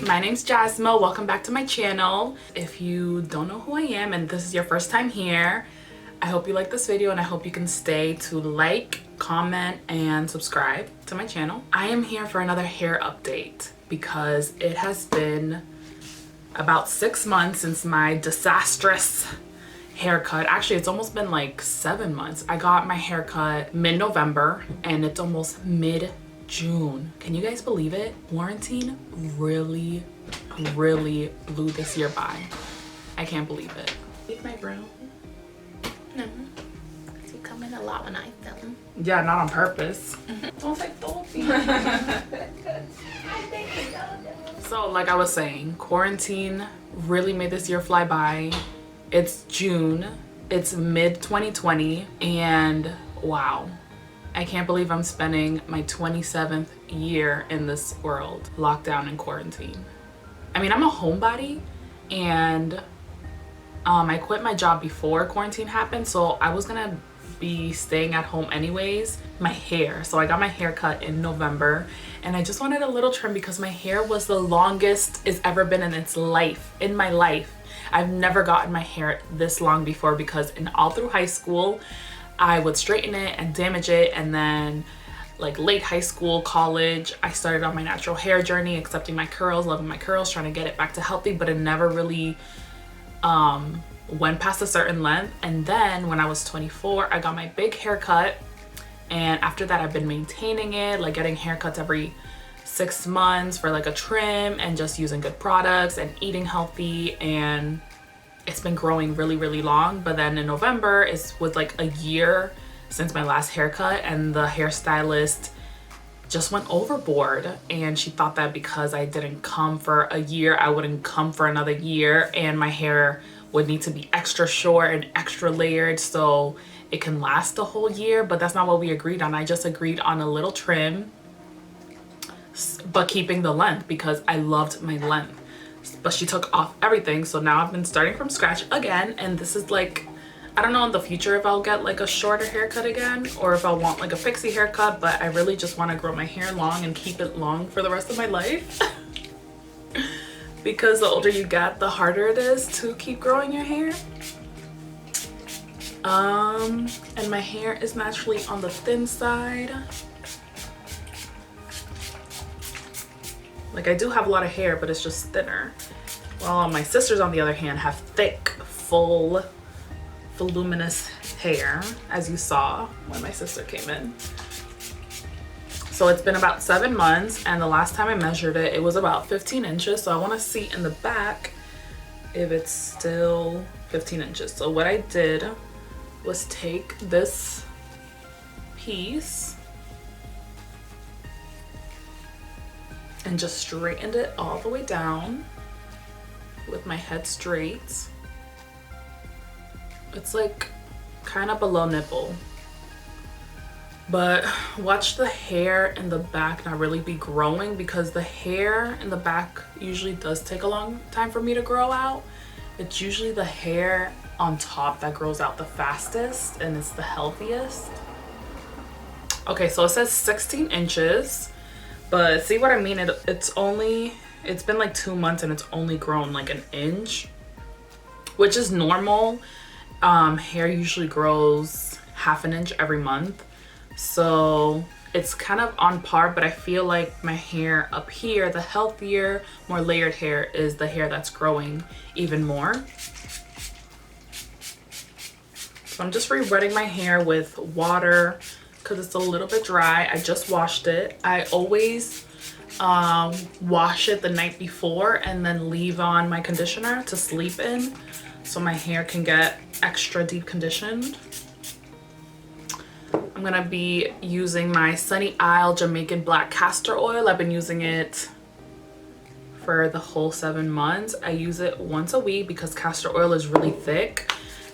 my name's Jasmil. Welcome back to my channel. If you don't know who I am and this is your first time here, I hope you like this video and I hope you can stay to like, comment, and subscribe to my channel. I am here for another hair update because it has been about 6 months since my disastrous haircut. Actually, it's almost been like 7 months. I got my haircut mid-November and it's almost mid-June. Can you guys believe it? Quarantine really blew this year by. I can't believe it. Leave my room. No. You come in a lot when I film. Yeah, not on purpose. Don't say Dolphy. So like I was saying, quarantine really made this year fly by. It's June, it's mid-2020, and wow. I can't believe I'm spending my 27th year in this world, locked down in quarantine. I mean, I'm a homebody, and I quit my job before quarantine happened, so I was gonna be staying at home anyways. My hair, so I got my hair cut in November, and I just wanted a little trim because my hair was the longest it's ever been in its life, in my life. I've never gotten my hair this long before because all through high school, I would straighten it and damage it, and then like late high school, college, I started on my natural hair journey, accepting my curls, loving my curls, trying to get it back to healthy, but it never really went past a certain length. And then when I was 24, I got my big haircut, and after that I've been maintaining it, like getting haircuts every 6 months for like a trim and just using good products and eating healthy, and it's been growing really long. But then in November was like a year since my last haircut, and the hairstylist just went overboard, and she thought that because I didn't come for a year, I wouldn't come for another year, and my hair would need to be extra short and extra layered so it can last the whole year. But that's not what we agreed on. I just agreed on a little trim, but keeping the length because I loved my length. But she took off everything, so now I've been starting from scratch again, and this is like, I don't know in the future if I'll get like a shorter haircut again or if I'll want like a pixie haircut, but I really just want to grow my hair long and keep it long for the rest of my life. Because the older you get, the harder it is to keep growing your hair. And my hair is naturally on the thin side. Like I do have a lot of hair, but it's just thinner. While my sisters, on the other hand, have thick, full, voluminous hair, as you saw when my sister came in. So it's been about 7 months, and the last time I measured it, it was about 15 inches. So I want to see in the back if it's still 15 inches. So what I did was take this piece and just straightened it all the way down with my head straight. It's like kind of below nipple. But watch the hair in the back not really be growing, because the hair in the back usually does take a long time for me to grow out. It's usually the hair on top that grows out the fastest, and it's the healthiest. Okay, so it says 16 inches. But see what I mean? It's been like 2 months and it's only grown like an inch, which is normal. Hair usually grows ½ an inch every month. So it's kind of on par, but I feel like my hair up here, the healthier, more layered hair, is the hair that's growing even more. So I'm just re-wetting my hair with water because it's a little bit dry. I just washed it. I always wash it the night before and then leave on my conditioner to sleep in so my hair can get extra deep conditioned. I'm gonna be using my Sunny Isle Jamaican Black Castor Oil. I've been using it for the whole 7 months. I use it once a week because castor oil is really thick,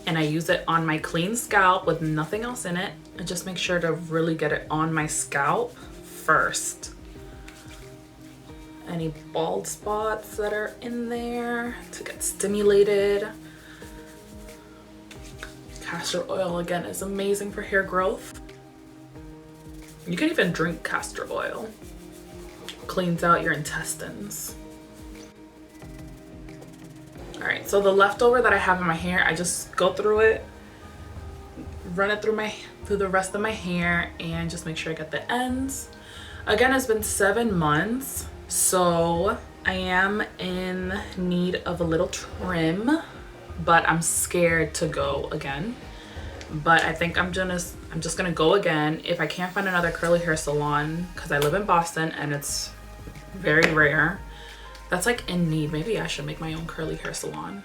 and I use it on my clean scalp with nothing else in it. I just make sure to really get it on my scalp first. Any bald spots that are in there to get stimulated. Castor oil, again, is amazing for hair growth. You can even drink castor oil. Cleans out your intestines. All right, so the leftover that I have in my hair, I just go through it, run it through the rest of my hair, and just make sure I get the ends. Again, it's been 7 months, so I am in need of a little trim, but I'm scared to go again. But I think I'm just gonna go again. If I can't find another curly hair salon, because I live in Boston and it's very rare, that's like in need. Maybe I should make my own curly hair salon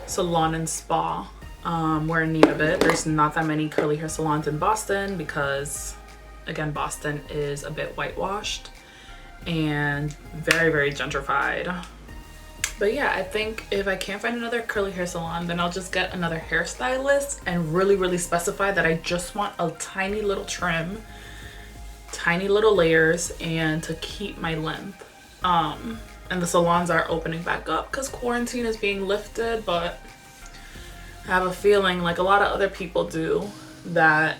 and spa. We're in need of it. There's not that many curly hair salons in Boston because, again, Boston is a bit whitewashed and very, very gentrified. But yeah, I think if I can't find another curly hair salon, then I'll just get another hairstylist and really, really specify that I just want a tiny little trim, tiny little layers, and to keep my length. And the salons are opening back up because quarantine is being lifted, but I have a feeling, like a lot of other people do, that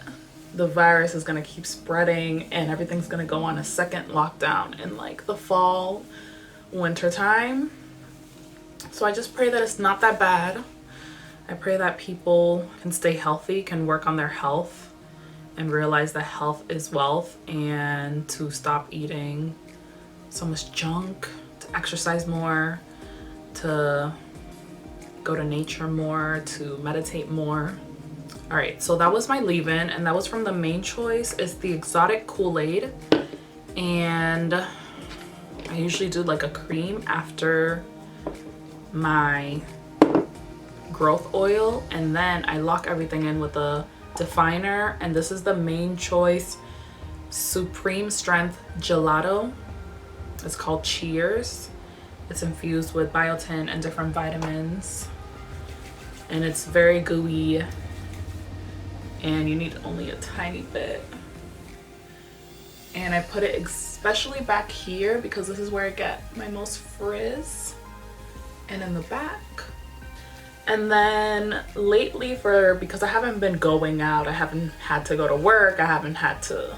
the virus is gonna keep spreading and everything's gonna go on a second lockdown in like the fall, winter time. So I just pray that it's not that bad. I pray that people can stay healthy, can work on their health, and realize that health is wealth, and to stop eating so much junk, to exercise more, to go to nature more, to meditate more. All right, so that was my leave-in, and that was from the main choice. It's the exotic Kool-Aid, and I usually do like a cream after my growth oil, and then I lock everything in with a definer. And this is the main choice Supreme Strength Gelato. It's called Cheers. It's infused with biotin and different vitamins, and it's very gooey, and you need only a tiny bit. And I put it especially back here because this is where I get my most frizz, and in the back. And then lately, because I haven't been going out, I haven't had to go to work, I haven't had to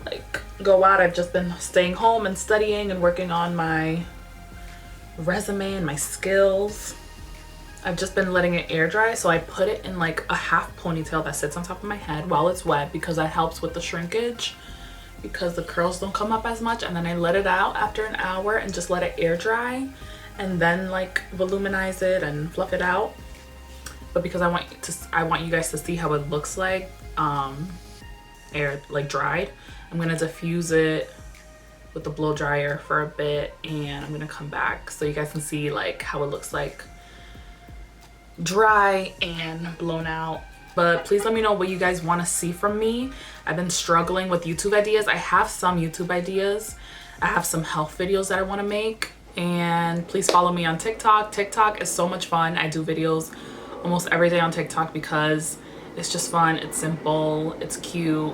like go out, I've just been staying home and studying and working on my resume and my skills. I've just been letting it air dry, so I put it in like a half ponytail that sits on top of my head while it's wet, because that helps with the shrinkage, because the curls don't come up as much. And then I let it out after an hour and just let it air dry, and then like voluminize it and fluff it out. But because I want you guys to see how it looks like air like dried, I'm gonna diffuse it with the blow dryer for a bit, and I'm gonna come back so you guys can see like how it looks like dry and blown out. But please let me know what you guys want to see from me. I've been struggling with YouTube ideas. I have some YouTube ideas. I have some health videos that I want to make, and please follow me on TikTok. TikTok is so much fun. I do videos almost every day on TikTok because it's just fun, it's simple, it's cute.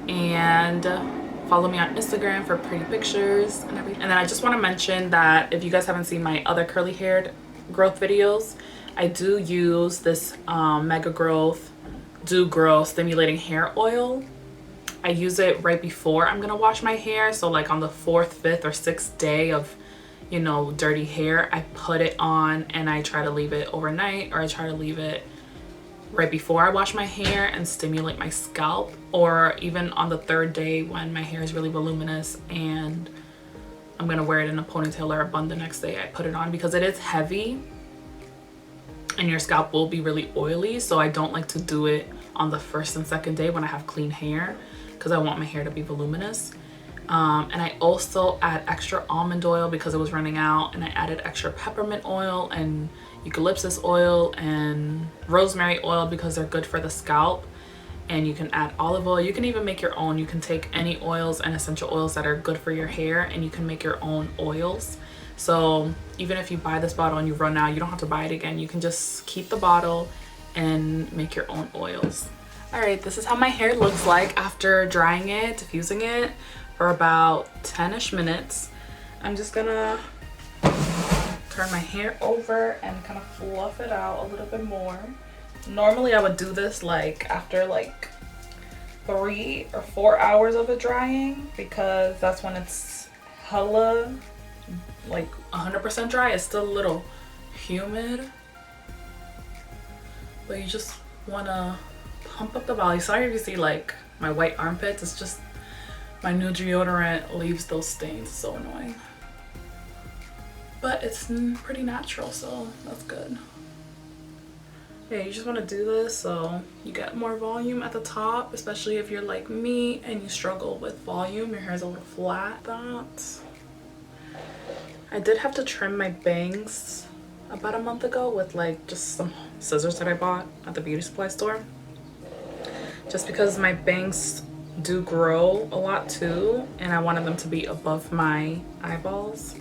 And follow me on Instagram for pretty pictures and everything. And then I just want to mention that if you guys haven't seen my other curly haired growth videos, I do use this Mega Growth Do Grow Stimulating Hair Oil. I use it right before I'm gonna wash my hair. So like on the 4th, 5th, or 6th day of, you know, dirty hair, I put it on and I try to leave it overnight, or I try to leave it right before I wash my hair and stimulate my scalp, or even on the 3rd day when my hair is really voluminous and I'm gonna wear it in a ponytail or a bun the next day. I put it on because it is heavy and your scalp will be really oily, so I don't like to do it on the 1st and 2nd day when I have clean hair, because I want my hair to be voluminous. And I also add extra almond oil because it was running out, and I added extra peppermint oil and eucalyptus oil and rosemary oil because they're good for the scalp. And you can add olive oil. You can even make your own. You can take any oils and essential oils that are good for your hair, and you can make your own oils. So even if you buy this bottle and you run out, you don't have to buy it again. You can just keep the bottle and make your own oils. All right, this is how my hair looks like after drying it, diffusing it for about 10-ish minutes. I'm just gonna turn my hair over and kind of fluff it out a little bit more. Normally I would do this like after like 3 or 4 hours of it drying, because that's when it's hella like 100% dry. It's still a little humid, but you just want to pump up the volume. Sorry if you see like my white armpits. It's just my new deodorant leaves those stains. It's so annoying, but it's pretty natural, so that's good. Yeah, you just want to do this so you get more volume at the top, especially if you're like me and you struggle with volume. Your hair is a little flat. I did have to trim my bangs about a month ago with like just some scissors that I bought at the beauty supply store, just because my bangs do grow a lot too, and I wanted them to be above my eyeballs.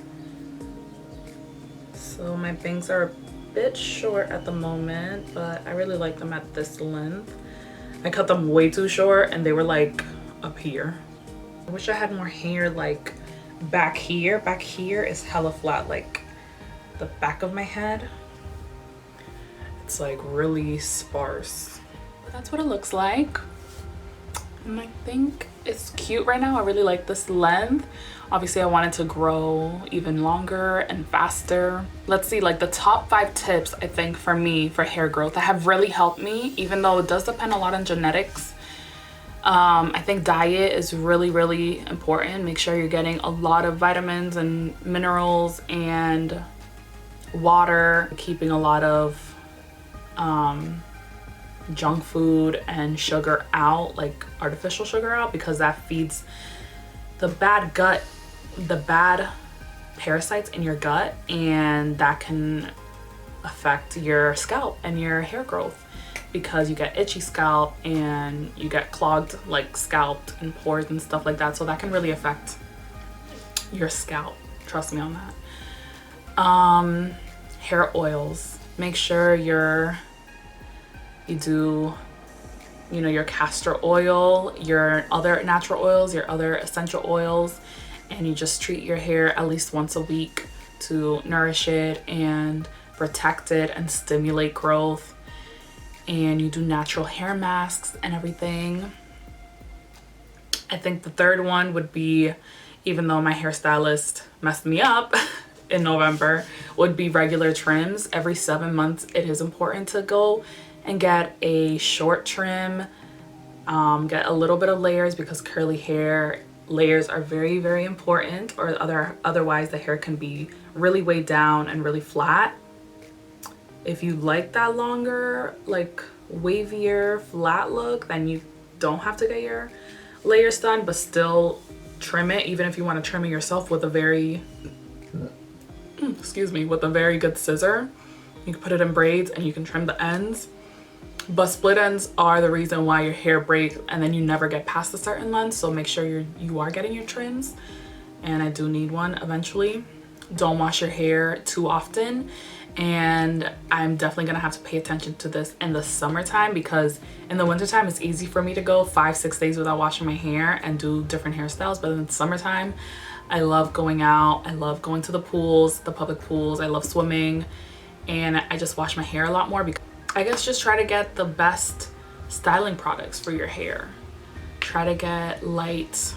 So my bangs are a bit short at the moment, but I really like them at this length. I cut them way too short and they were like up here. I wish I had more hair like back here. Back here is hella flat, like the back of my head. It's like really sparse. But that's what it looks like. And I think it's cute right now. I really like this length. Obviously I wanted to grow even longer and faster. Let's see, like the top 5 tips I think for me for hair growth that have really helped me, even though it does depend a lot on genetics. I think diet is really important. Make sure you're getting a lot of vitamins and minerals and water, keeping a lot of junk food and sugar out, like artificial sugar out, because that feeds the bad parasites in your gut, and that can affect your scalp and your hair growth, because you get itchy scalp and you get clogged like scalp and pores and stuff like that. So that can really affect your scalp, trust me on that. Hair oils, make sure you do, you know, your castor oil, your other natural oils, your other essential oils, and you just treat your hair at least once a week to nourish it and protect it and stimulate growth. And you do natural hair masks and everything. I think the third one would be, even though my hairstylist messed me up in November, would be regular trims. Every 7 months it is important to go and get a short trim, get a little bit of layers, because curly hair layers are very important, or otherwise the hair can be really weighed down and really flat. If you like that longer, like wavier flat look, then you don't have to get your layers done, but still trim it, even if you want to trim it yourself with a very with a very good scissor. You can put it in braids and you can trim the ends. But split ends are the reason why your hair breaks and then you never get past a certain length, so make sure you are getting your trims, and I do need one eventually. Don't wash your hair too often, and I'm definitely gonna have to pay attention to this in the summertime, because in the wintertime it's easy for me to go 5-6 days without washing my hair and do different hairstyles, but in the summertime I love going out, I love going to the pools, the public pools, I love swimming, and I just wash my hair a lot more. Because I guess just try to get the best styling products for your hair. Try to get light,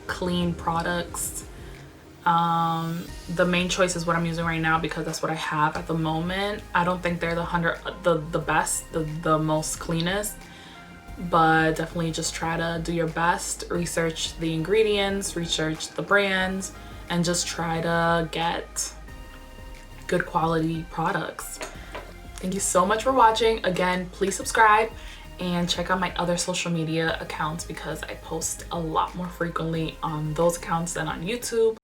clean products. The main choice is what I'm using right now, because that's what I have at the moment. I don't think they're the best, the most cleanest, but definitely just try to do your best. Research the ingredients, research the brands, and just try to get good quality products. Thank you so much for watching. Again, please subscribe and check out my other social media accounts, because I post a lot more frequently on those accounts than on YouTube.